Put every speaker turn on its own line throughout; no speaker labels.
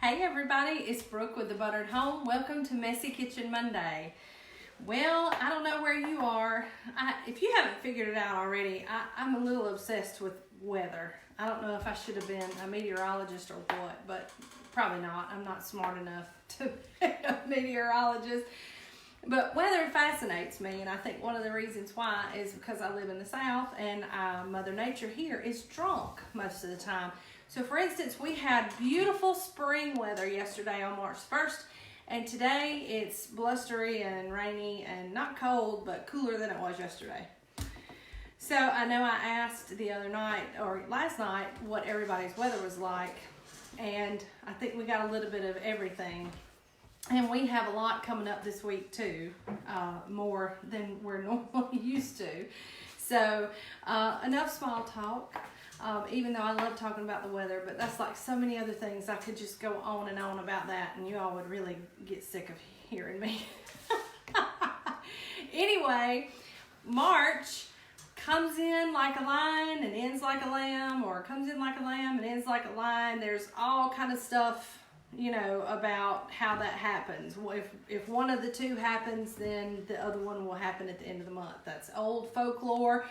Hey everybody, it's Brooke with The Buttered Home. Welcome to Messy Kitchen Monday. Well, I don't know where you are. If you haven't figured it out already, I'm a little obsessed with weather. I don't know if I should have been a meteorologist or what, but probably not. I'm not smart enough to be a meteorologist. But weather fascinates me, and I think one of the reasons why is because I live in the South and Mother Nature here is drunk most of the time. So for instance, we had beautiful spring weather yesterday on March 1st, and today it's blustery and rainy and not cold, but cooler than it was yesterday. So I know I asked the other night, or last night, what everybody's weather was like, and I think we got a little bit of everything. And we have a lot coming up this week too, more than we're normally used to. So enough small talk. Even though I love talking about the weather, but that's like so many other things. I could just go on and on about that, and you all would really get sick of hearing me. Anyway, March comes in like a lion and ends like a lamb, or comes in like a lamb and ends like a lion. There's all kind of stuff, you know, about how that happens. If one of the two happens, then the other one will happen at the end of the month. That's old folklore.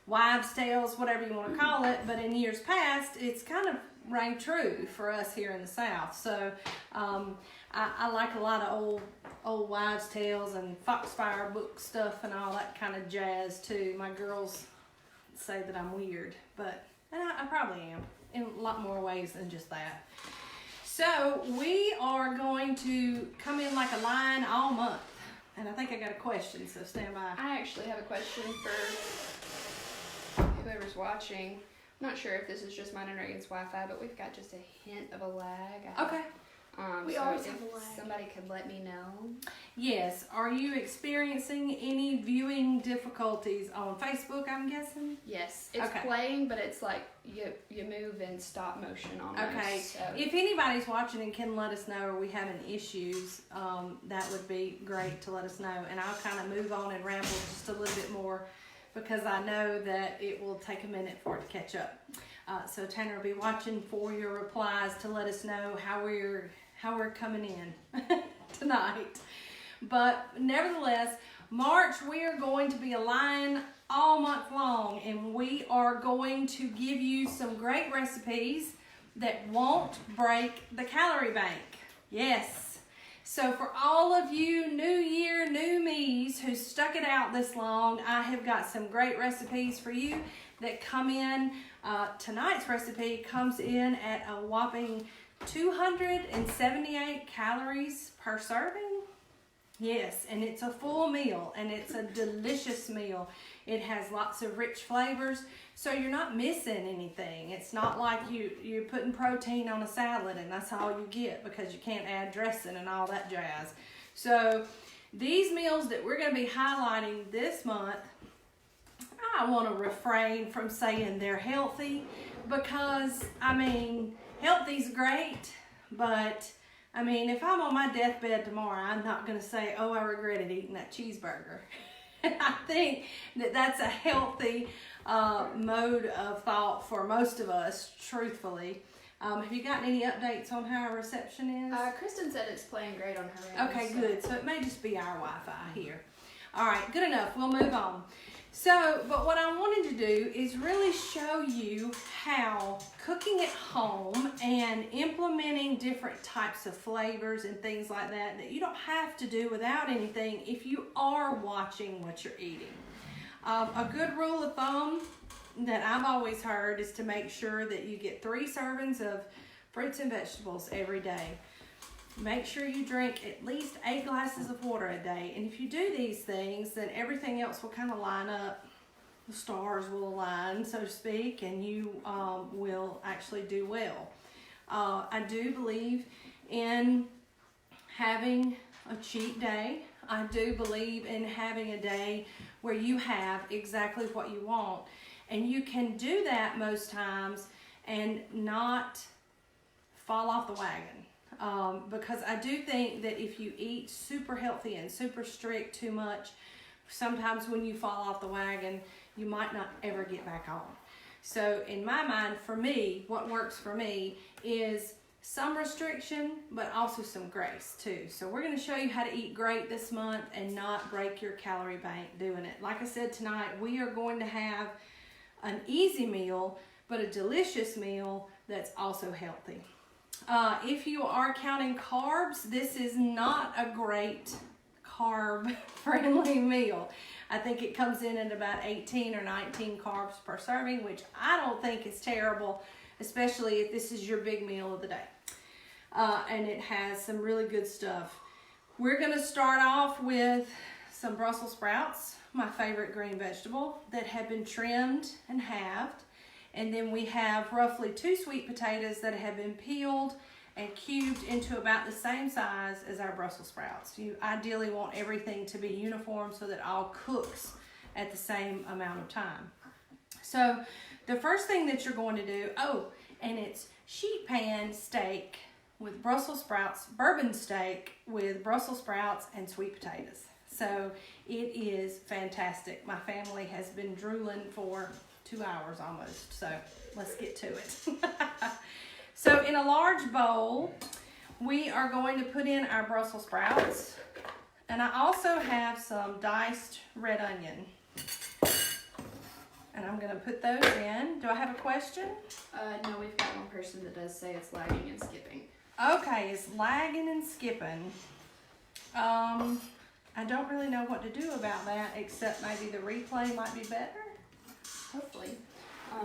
Wives' tales, whatever you want to call it, but in years past, it's kind of rang true for us here in the South. So I like a lot of old wives' tales and Foxfire book stuff and all that kind of jazz too. My girls say that I'm weird, and I probably am in a lot more ways than just that. So we are going to come in like a lion all month, and I think I got a question, so stand by.
I actually have a question for whoever's watching. I'm not sure if this is just mine and Reagan's Wi-Fi, but we've got just a hint of a lag.
Okay.
We always have a lag. Somebody could let me know.
Yes. Are you experiencing any viewing difficulties on Facebook, I'm guessing?
Yes. It's
okay.
Playing, but it's like you move in stop motion almost.
Okay.
So.
If anybody's watching and can let us know, or we having issues, that would be great to let us know. And I'll kind of move on and ramble just a little bit more, because I know that it will take a minute for it to catch up. So Tanner will be watching for your replies to let us know how we're coming in tonight. But nevertheless, March, we are going to be a lion all month long, and we are going to give you some great recipes that won't break the calorie bank. Yes. So for all of you new year, new me's who stuck it out this long, I have got some great recipes for you that come in. Tonight's recipe comes in at a whopping 278 calories per serving. Yes, and it's a full meal, and it's a delicious meal. It has lots of rich flavors, so you're not missing anything. It's not like you're putting protein on a salad and that's all you get because you can't add dressing and all that jazz. So these meals that we're going to be highlighting this month, I want to refrain from saying they're healthy, because, I mean, healthy's great, but I mean, if I'm on my deathbed tomorrow, I'm not going to say, oh, I regretted eating that cheeseburger. I think that that's a healthy mode of thought for most of us, truthfully. Have you gotten any updates on how our reception is?
Kristen said it's playing great on her end.
Okay, good. So it may just be our Wi-Fi here. All right, good enough. We'll move on. So, but what I wanted to do is really show you how cooking at home and implementing different types of flavors and things like that you don't have to do without anything if you are watching what you're eating. A good rule of thumb that I've always heard is to make sure that you get 3 servings of fruits and vegetables every day. Make sure you drink at least 8 glasses of water a day. And if you do these things, then everything else will kind of line up. The stars will align, so to speak, and you will actually do well. I do believe in having a cheat day. I do believe in having a day where you have exactly what you want. And you can do that most times and not fall off the wagon. Because I do think that if you eat super healthy and super strict too much, sometimes when you fall off the wagon, you might not ever get back on. So in my mind, for me, what works for me is some restriction, but also some grace too. So we're gonna show you how to eat great this month and not break your calorie bank doing it. Like I said, tonight we are going to have an easy meal, but a delicious meal that's also healthy. If you are counting carbs, this is not a great carb-friendly meal. I think it comes in at about 18 or 19 carbs per serving, which I don't think is terrible, especially if this is your big meal of the day. And it has some really good stuff. We're gonna start off with some Brussels sprouts, my favorite green vegetable, that have been trimmed and halved. And then we have roughly 2 sweet potatoes that have been peeled and cubed into about the same size as our Brussels sprouts. You ideally want everything to be uniform so that all cooks at the same amount of time. So the first thing that you're going to do, and it's sheet pan steak with Brussels sprouts, bourbon steak with Brussels sprouts and sweet potatoes. So it is fantastic. My family has been drooling for 2 hours almost, so let's get to it. So in a large bowl, we are going to put in our Brussels sprouts, and I also have some diced red onion. And I'm gonna put those in. Do I have a question?
No, we've got one person that does say it's lagging and skipping.
Okay, it's lagging and skipping. I don't really know what to do about that, except maybe the replay might be better.
Hopefully.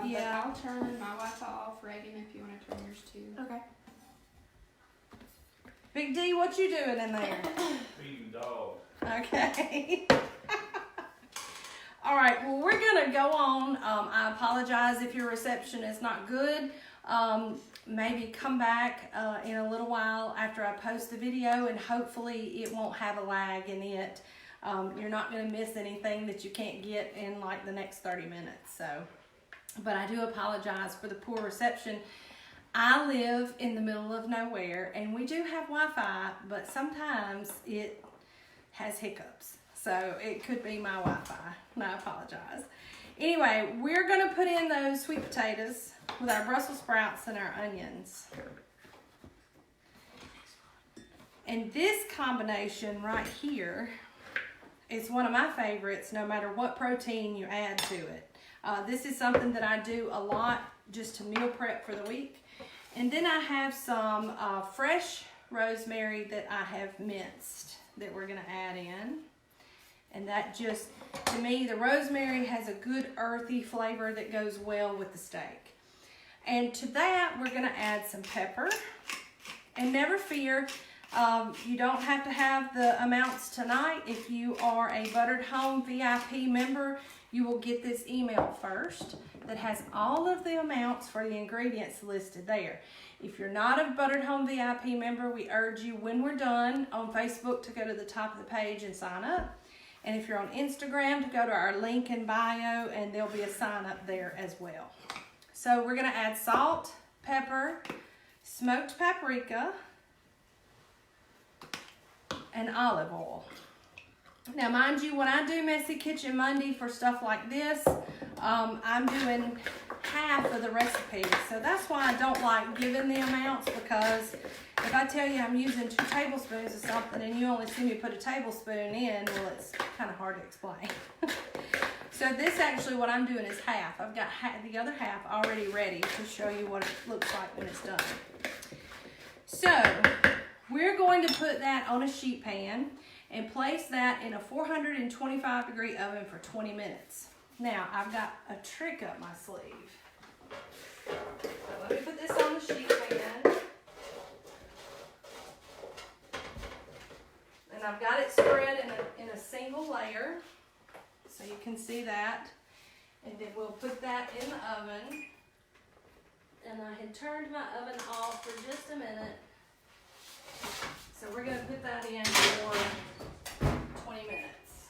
Yeah.
But I'll turn my Wi-Fi off, Reagan, if you want to turn yours too.
Okay. Big D, what you doing in there?
Feeding dogs.
Okay. All right, well, we're gonna go on. I apologize if your reception is not good. Maybe come back in a little while after I post the video, and hopefully it won't have a lag in it. You're not gonna miss anything that you can't get in like the next 30 minutes. So, but I do apologize for the poor reception. I live in the middle of nowhere, and we do have Wi-Fi, but sometimes it has hiccups. So it could be my Wi-Fi, and I apologize. Anyway, we're gonna put in those sweet potatoes with our Brussels sprouts and our onions. And this combination right here is one of my favorites, no matter what protein you add to it. This is something that I do a lot just to meal prep for the week. And then I have some fresh rosemary that I have minced that we're gonna add in. And that just, to me, the rosemary has a good earthy flavor that goes well with the steak. And to that, we're gonna add some pepper. And never fear, you don't have to have the amounts tonight. If you are a Buttered Home VIP member, you will get this email first that has all of the amounts for the ingredients listed there. If you're not a Buttered Home VIP member, we urge you, when we're done on Facebook, to go to the top of the page and sign up. And if you're on Instagram, to go to our link in bio, and there'll be a sign up there as well. So we're gonna add salt, pepper, smoked paprika, and olive oil. Now, mind you, when I do Messy Kitchen Monday for stuff like this, I'm doing half of the recipe. So that's why I don't like giving the amounts, because if I tell you I'm using 2 tablespoons of something and you only see me put a tablespoon in, well, it's kind of hard to explain. So this actually, what I'm doing is half. I've got the other half already ready to show you what it looks like when it's done. So we're going to put that on a sheet pan and place that in a 425-degree oven for 20 minutes. Now, I've got a trick up my sleeve. So let me put this on the sheet pan. And I've got it spread in a single layer, so you can see that. And then we'll put that in the oven. And I had turned my oven off for just a minute. So we're going to put that in for 20 minutes.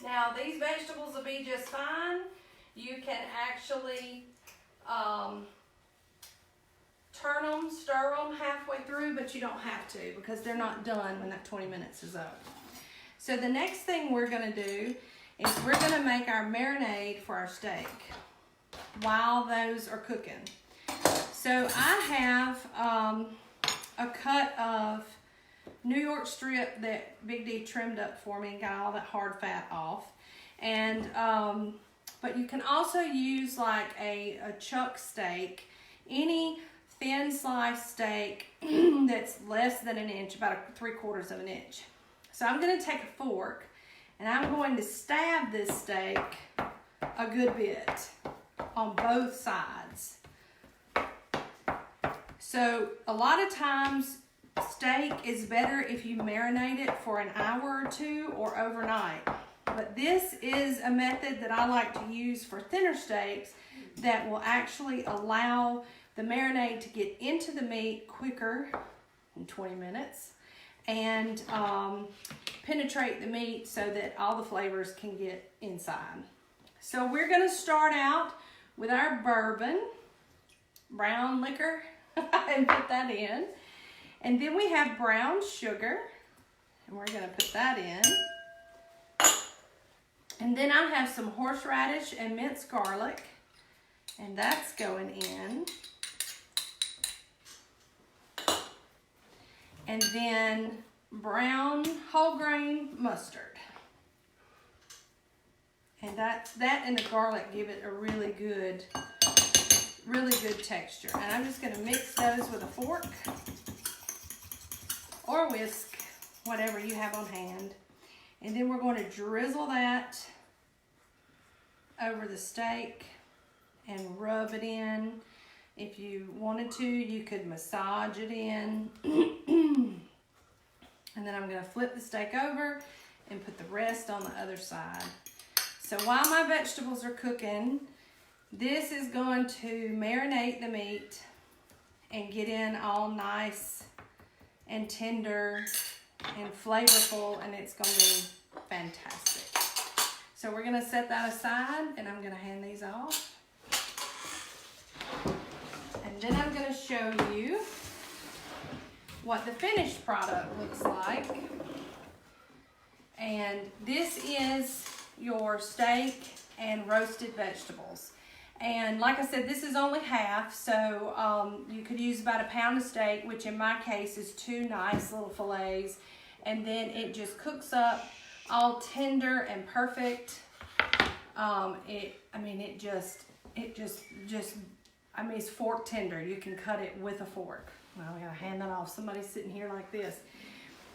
Now, these vegetables will be just fine. You can actually turn them, stir them halfway through, but you don't have to, because they're not done when that 20 minutes is up. So the next thing we're going to do is we're going to make our marinade for our steak while those are cooking. So I have a cut of New York strip that Big D trimmed up for me and got all that hard fat off. And but you can also use like a chuck steak, any thin sliced steak that's less than an inch, about 3/4 of an inch. So I'm going to take a fork and I'm going to stab this steak a good bit on both sides. So a lot of times steak is better if you marinate it for an hour or two or overnight. But this is a method that I like to use for thinner steaks that will actually allow the marinade to get into the meat quicker in 20 minutes and penetrate the meat so that all the flavors can get inside. So we're going to start out with our bourbon, brown liquor, and put that in. And then we have brown sugar, and we're going to put that in. And then I have some horseradish and minced garlic, and that's going in. And then brown whole grain mustard. And that and the garlic give it a really good texture. And I'm just going to mix those with a fork or whisk, whatever you have on hand. And then we're going to drizzle that over the steak and rub it in. If you wanted to, you could massage it in. And then I'm going to flip the steak over and put the rest on the other side. So while my vegetables are cooking, this is going to marinate the meat and get in all nice and tender and flavorful, and it's going to be fantastic. So we're going to set that aside, and I'm going to hand these off. And then I'm going to show you what the finished product looks like. And this is your steak and roasted vegetables. And like I said, this is only half, so you could use about 1 pound of steak, which in my case is 2 nice little fillets. And then it just cooks up all tender and perfect. It's fork tender. You can cut it with a fork. Well, I gotta hand that off. Somebody's sitting here like this.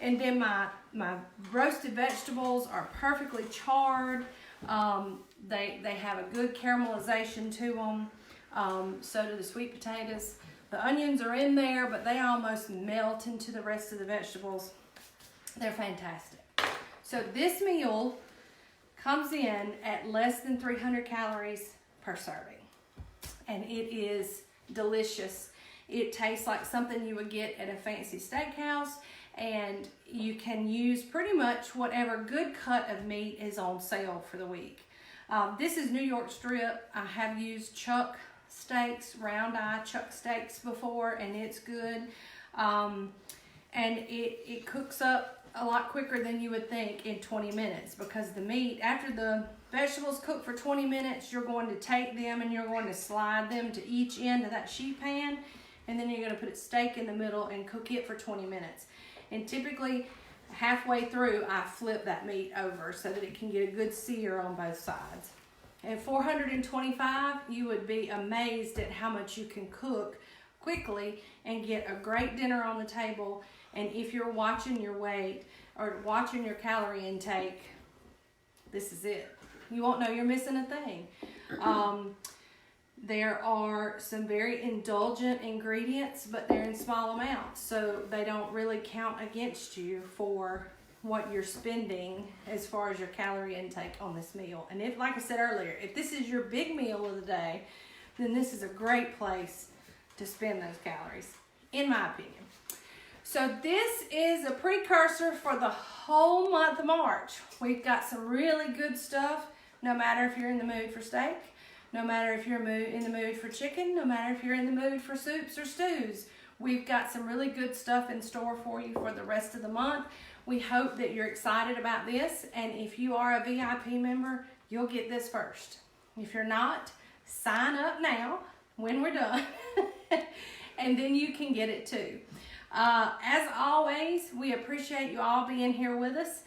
And then my roasted vegetables are perfectly charred. They have a good caramelization to them. So do the sweet potatoes. The onions are in there, but they almost melt into the rest of the vegetables. They're fantastic. So this meal comes in at less than 300 calories per serving. And it is delicious. It tastes like something you would get at a fancy steakhouse. And you can use pretty much whatever good cut of meat is on sale for the week. This is New York strip. I have used chuck steaks, round eye chuck steaks before, and it's good. And it cooks up a lot quicker than you would think in 20 minutes because the meat, after the vegetables cook for 20 minutes, you're going to take them and you're going to slide them to each end of that sheet pan, and then you're going to put a steak in the middle and cook it for 20 minutes. And typically halfway through, I flip that meat over so that it can get a good sear on both sides. At 425, you would be amazed at how much you can cook quickly and get a great dinner on the table. And if you're watching your weight or watching your calorie intake, this is it. You won't know you're missing a thing. There are some very indulgent ingredients, but they're in small amounts, so they don't really count against you for what you're spending as far as your calorie intake on this meal. And if, like I said earlier, if this is your big meal of the day, then this is a great place to spend those calories, in my opinion. So this is a precursor for the whole month of March. We've got some really good stuff, no matter if you're in the mood for steak, no matter if you're in the mood for chicken, no matter if you're in the mood for soups or stews. We've got some really good stuff in store for you for the rest of the month. We hope that you're excited about this, and if you are a VIP member, you'll get this first. If you're not, sign up now when we're done. And then you can get it too. As always, we appreciate you all being here with us.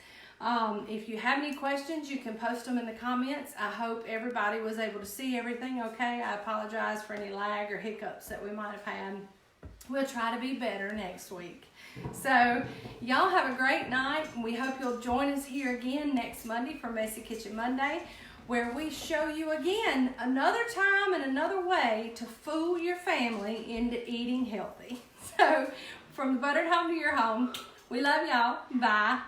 If you have any questions, you can post them in the comments. I hope everybody was able to see everything okay. I apologize for any lag or hiccups that we might have had. We'll try to be better next week. So y'all have a great night. We hope you'll join us here again next Monday for Messy Kitchen Monday, where we show you again another time and another way to fool your family into eating healthy. So from the buttered home to your home, we love y'all. Bye.